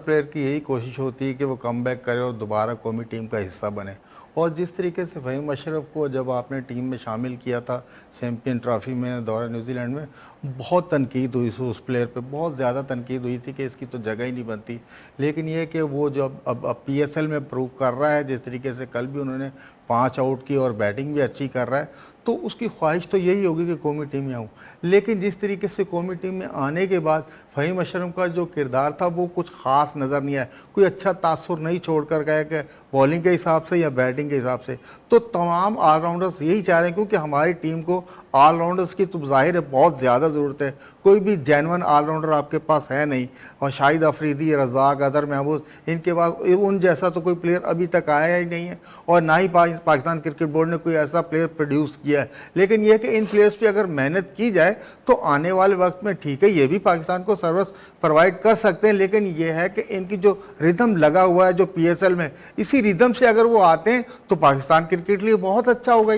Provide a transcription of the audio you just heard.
Player की यही कोशिश होती है कि वो कम बैक करे और दोबारा कौमी टीम का हिस्सा बने। और जिस तरीके से फ़हीम अशरफ को जब आपने टीम में शामिल किया था चैम्पियन ट्रॉफी में दौरा न्यूजीलैंड में, बहुत तनकीद हुई उस प्लेयर पे, बहुत ज़्यादा तनकीद हुई थी कि इसकी तो जगह ही नहीं बनती। लेकिन ये कि वो जो अब PSL में प्रूव कर रहा है, जिस तरीके से कल भी उन्होंने 5 आउट की और बैटिंग भी अच्छी कर रहा है, तो उसकी ख्वाहिश तो यही होगी कि कौमी टीम में आऊँ। लेकिन जिस तरीके से कौमी टीम में आने के बाद फ़हीम अशरफ का जो किरदार था वो कुछ ख़ास नज़र नहीं आया, कोई अच्छा तासुर नहीं छोड़ कर गया कि बॉलिंग के हिसाब से या बैटिंग के हिसाब से। तो तमाम ऑलराउंडर्स यही चाह रहे हैं, क्योंकि हमारी टीम को ऑलराउंडर्स की तो ज़ाहिर है बहुत ज़्यादा ज़रूरत है, कोई भी जेन्युइन ऑलराउंडर आपके पास है नहीं। और शाहिद अफरीदी, रज़ाक, अदर महमूद, इनके पास उन जैसा तो कोई प्लेयर अभी तक आया ही नहीं है, और ना ही पाकिस्तान क्रिकेट बोर्ड ने कोई ऐसा प्लेयर प्रोड्यूस किया है। लेकिन यह कि इन प्लेयर्स पे अगर मेहनत की जाए तो आने वाले वक्त में ठीक है, ये भी पाकिस्तान को सर्विस प्रोवाइड कर सकते हैं। लेकिन यह है कि इनकी जो रिदम लगा हुआ है जो PSL में, इसी रिदम से अगर वो आते हैं तो पाकिस्तान क्रिकेट के लिए बहुत अच्छा होगा।